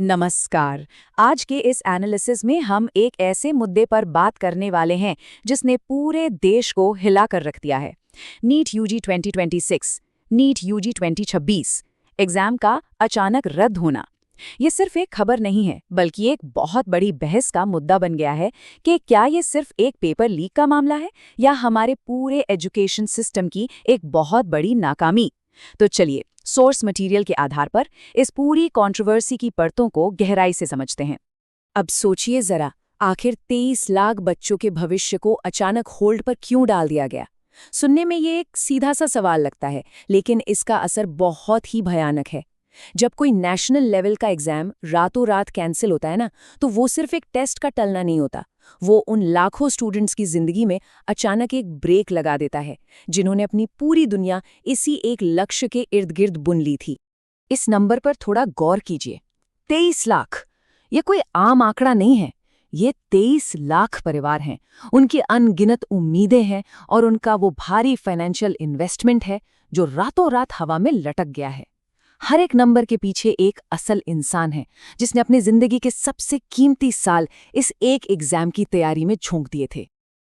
नमस्कार। आज के इस एनालिसिस में हम एक ऐसे मुद्दे पर बात करने वाले हैं जिसने पूरे देश को हिलाकर रख दिया है। NEET UG 2026, NEET UG 2026 exam का अचानक रद्द होना। ये सिर्फ एक खबर नहीं है, बल्कि एक बहुत बड़ी बहस का मुद्दा बन गया है कि क्या ये सिर्फ एक पेपर लीक का मामला है या हमारे पूरे एजुकेशन सिस्टम की एक बहुत बड़ी नाकामी। तो चलिए सोर्स मटेरियल के आधार पर इस पूरी कंट्रोवर्सी की परतों को गहराई से समझते हैं। अब सोचिए जरा, आखिर 23 लाख बच्चों के भविष्य को अचानक होल्ड पर क्यों डाल दिया गया? सुनने में ये एक सीधा सा सवाल लगता है, लेकिन इसका असर बहुत ही भयानक है। जब कोई नेशनल लेवल का एग्जाम रातों रात कैंसिल होता है ना, तो वो सिर्फ एक टेस्ट का टलना नहीं होता, वो उन लाखों स्टूडेंट्स की जिंदगी में अचानक एक ब्रेक लगा देता है, जिन्होंने अपनी पूरी दुनिया इसी एक लक्ष्य के इर्द गिर्द बुन ली थी। इस नंबर पर थोड़ा गौर कीजिए। 23 लाख, ये कोई आम आंकड़ा नहीं है। ये 23 लाख परिवार हैं, उनकी अनगिनत उम्मीदें हैं और उनका वो भारी फाइनेंशियल इन्वेस्टमेंट है जो रातों रात हवा में लटक गया है। हर एक नंबर के पीछे एक असल इंसान है जिसने अपनी जिंदगी के सबसे कीमती साल इस एक एग्जाम की तैयारी में झोंक दिए थे।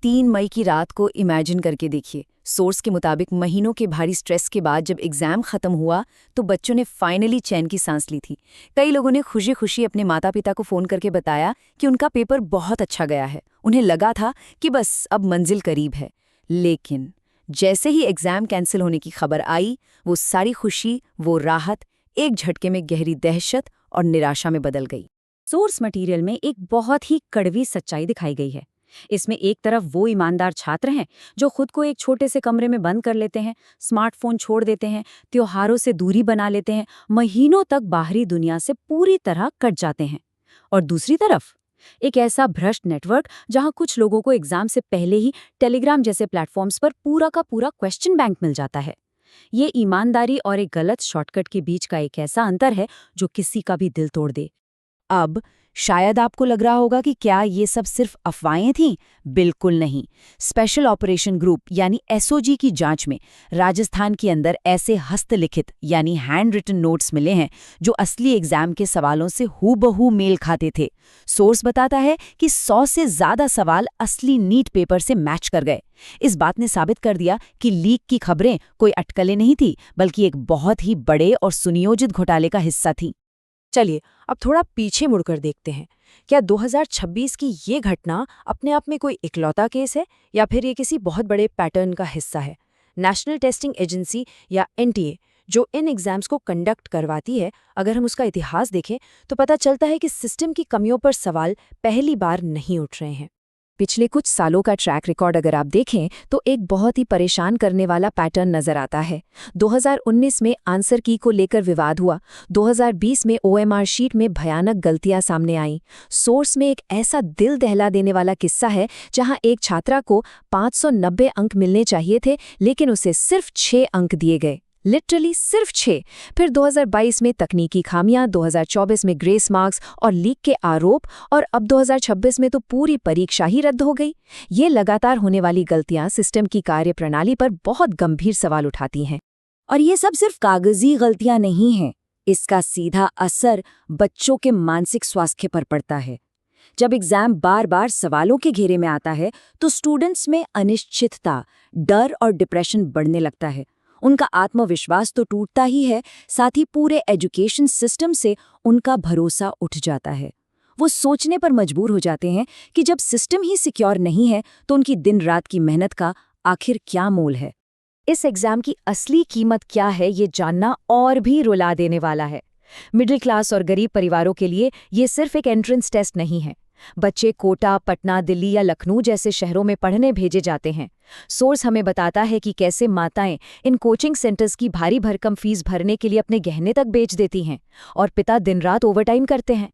3 मई की रात को इमेजिन करके देखिए। सोर्स के मुताबिक महीनों के भारी स्ट्रेस के बाद जब एग्जाम खत्म हुआ तो बच्चों ने फाइनली चैन की सांस ली थी। कई लोगों ने खुशी खुशी अपने माता पिता को फोन करके बताया कि उनका पेपर बहुत अच्छा गया है। उन्हें लगा था कि बस अब मंजिल करीब है। लेकिन जैसे ही एग्जाम कैंसिल होने की खबर आई, वो सारी खुशी, वो राहत एक झटके में गहरी दहशत और निराशा में बदल गई। सोर्स मटेरियल में एक बहुत ही कड़वी सच्चाई दिखाई गई है। इसमें एक तरफ वो ईमानदार छात्र हैं जो खुद को एक छोटे से कमरे में बंद कर लेते हैं, स्मार्टफोन छोड़ देते हैं, त्योहारों से दूरी बना लेते हैं, महीनों तक बाहरी दुनिया से पूरी तरह कट जाते हैं। और दूसरी तरफ एक ऐसा भ्रष्ट नेटवर्क जहां कुछ लोगों को एग्जाम से पहले ही टेलीग्राम जैसे प्लेटफॉर्म्स पर पूरा का पूरा क्वेश्चन बैंक मिल जाता है। ये ईमानदारी और एक गलत शॉर्टकट के बीच का एक ऐसा अंतर है जो किसी का भी दिल तोड़ दे। अब शायद आपको लग रहा होगा कि क्या ये सब सिर्फ अफवाहें थीं? बिल्कुल नहीं। स्पेशल ऑपरेशन ग्रुप यानी एसओजी की जांच में राजस्थान के अंदर ऐसे हस्तलिखित यानी हैंड रिटन नोट्स मिले हैं जो असली एग्जाम के सवालों से हूबहू मेल खाते थे। सोर्स बताता है कि 100 से ज्यादा सवाल असली नीट पेपर से मैच कर गए। इस बात ने साबित कर दिया कि लीक की खबरें कोई अटकलें नहीं थी, बल्कि एक बहुत ही बड़े और सुनियोजित घोटाले का हिस्सा थी। चलिए अब थोड़ा पीछे मुड़कर देखते हैं। क्या 2026 की ये घटना अपने आप में कोई इकलौता केस है या फिर ये किसी बहुत बड़े पैटर्न का हिस्सा है? नेशनल टेस्टिंग एजेंसी या एनटीए जो इन एग्जाम्स को कंडक्ट करवाती है, अगर हम उसका इतिहास देखें तो पता चलता है कि सिस्टम की कमियों पर सवाल पहली बार नहीं उठ रहे हैं। पिछले कुछ सालों का ट्रैक रिकॉर्ड अगर आप देखें तो एक बहुत ही परेशान करने वाला पैटर्न नजर आता है। 2019 में आंसर की को लेकर विवाद हुआ। 2020 में ओएमआर शीट में भयानक गलतियां सामने आईं। सोर्स में एक ऐसा दिल दहला देने वाला किस्सा है जहां एक छात्रा को 590 अंक मिलने चाहिए थे, लेकिन उसे सिर्फ 6 अंक दिए गए। लिटरली सिर्फ 6। फिर 2022 में तकनीकी खामियां, 2024 में ग्रेस मार्क्स और लीक के आरोप, और अब 2026 में तो पूरी परीक्षा ही रद्द हो गई। ये लगातार होने वाली गलतियां सिस्टम की कार्यप्रणाली पर बहुत गंभीर सवाल उठाती हैं। और ये सब सिर्फ कागजी गलतियां नहीं हैं, इसका सीधा असर बच्चों के मानसिक स्वास्थ्य पर पड़ता है। जब एग्जाम बार बार सवालों के घेरे में आता है तो स्टूडेंट्स में अनिश्चितता, डर और डिप्रेशन बढ़ने लगता है। उनका आत्मविश्वास तो टूटता ही है, साथ ही पूरे एजुकेशन सिस्टम से उनका भरोसा उठ जाता है। वो सोचने पर मजबूर हो जाते हैं कि जब सिस्टम ही सिक्योर नहीं है तो उनकी दिन रात की मेहनत का आखिर क्या मोल है। इस एग्जाम की असली कीमत क्या है, ये जानना और भी रुला देने वाला है। मिडिल क्लास और गरीब परिवारों के लिए ये सिर्फ एक एंट्रेंस टेस्ट नहीं है। बच्चे कोटा, पटना, दिल्ली या लखनऊ जैसे शहरों में पढ़ने भेजे जाते हैं। सोर्स हमें बताता है कि कैसे माताएं इन कोचिंग सेंटर्स की भारी भरकम फीस भरने के लिए अपने गहने तक बेच देती हैं और पिता दिन रात ओवरटाइम करते हैं।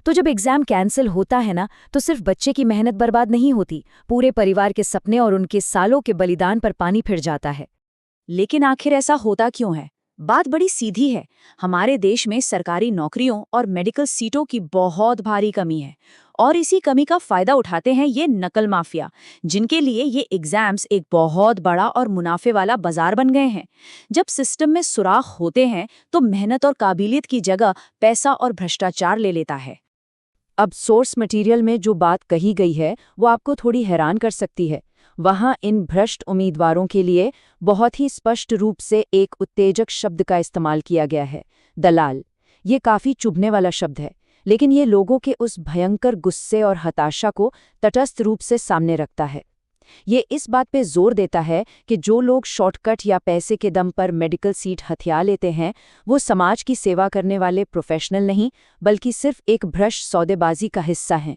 तो जब एग्जाम कैंसिल होता है ना, तो सिर्फ बच्चे की मेहनत बर्बाद नहीं होती, पूरे परिवार के सपने और उनके सालों के बलिदान पर पानी फिर जाता है। लेकिन आखिर ऐसा होता क्यों है? बात बड़ी सीधी है। हमारे देश में सरकारी नौकरियों और मेडिकल सीटों की बहुत भारी कमी है, और इसी कमी का फायदा उठाते हैं ये नकल माफिया, जिनके लिए ये एग्जाम्स एक बहुत बड़ा और मुनाफे वाला बाजार बन गए हैं। जब सिस्टम में सुराख होते हैं तो मेहनत और काबिलियत की जगह पैसा और भ्रष्टाचार ले लेता है। अब सोर्स मटेरियल में जो बात कही गई है वो आपको थोड़ी हैरान कर सकती है। वहाँ इन भ्रष्ट उम्मीदवारों के लिए बहुत ही स्पष्ट रूप से एक उत्तेजक शब्द का इस्तेमाल किया गया है, दलाल। ये काफी चुभने वाला शब्द है, लेकिन ये लोगों के उस भयंकर गुस्से और हताशा को तटस्थ रूप से सामने रखता है। ये इस बात पे जोर देता है कि जो लोग शॉर्टकट या पैसे के दम पर मेडिकल सीट हथिया लेते हैं, वो समाज की सेवा करने वाले प्रोफेशनल नहीं, बल्कि सिर्फ एक भ्रष्ट सौदेबाजी का हिस्सा हैं।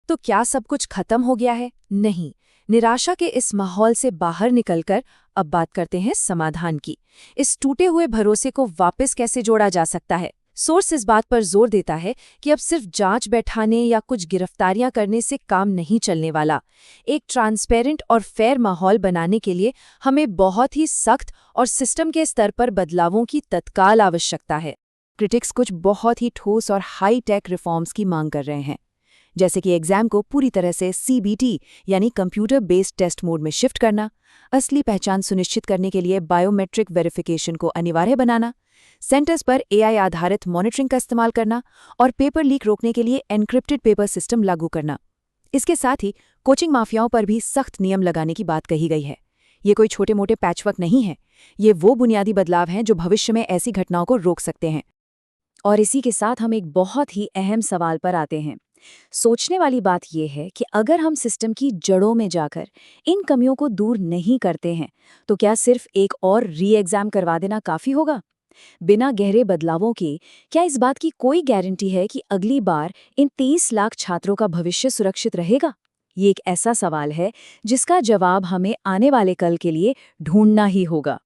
तो क्या सब कुछ खत्म हो गया है? नहीं। निराशा के इस माहौल से बाहर निकलकर अब बात करते हैं समाधान की। इस टूटे हुए भरोसे को वापस कैसे जोड़ा जा सकता है? सोर्स इस बात पर जोर देता है कि अब सिर्फ जांच बैठाने या कुछ गिरफ्तारियां करने से काम नहीं चलने वाला। एक ट्रांसपेरेंट और फेयर माहौल बनाने के लिए हमें बहुत ही सख्त और सिस्टम के स्तर पर बदलावों की तत्काल आवश्यकता है। क्रिटिक्स कुछ बहुत ही ठोस और हाई टेक रिफॉर्म्स की मांग कर रहे हैं, जैसे कि एग्जाम को पूरी तरह से CBT यानी कंप्यूटर बेस्ड टेस्ट मोड में शिफ्ट करना, असली पहचान सुनिश्चित करने के लिए बायोमेट्रिक वेरिफिकेशन को अनिवार्य बनाना, सेंटर्स पर AI आधारित मॉनिटरिंग का इस्तेमाल करना और पेपर लीक रोकने के लिए एन्क्रिप्टेड पेपर सिस्टम लागू करना। इसके साथ ही कोचिंग माफियाओं पर भी सख्त नियम लगाने की बात कही गई है। ये कोई छोटे मोटे पैचवर्क नहीं है, ये वो बुनियादी बदलाव हैं जो भविष्य में ऐसी घटनाओं को रोक सकते हैं। और इसी के साथ हम एक बहुत ही अहम सवाल पर आते हैं। सोचने वाली बात यह है कि अगर हम सिस्टम की जड़ों में जाकर इन कमियों को दूर नहीं करते हैं, तो क्या सिर्फ एक और री-एग्जाम करवा देना काफी होगा? बिना गहरे बदलावों के क्या इस बात की कोई गारंटी है कि अगली बार इन 30 लाख छात्रों का भविष्य सुरक्षित रहेगा? ये एक ऐसा सवाल है जिसका जवाब हमें आने वाले कल के लिए ढूंढना ही होगा।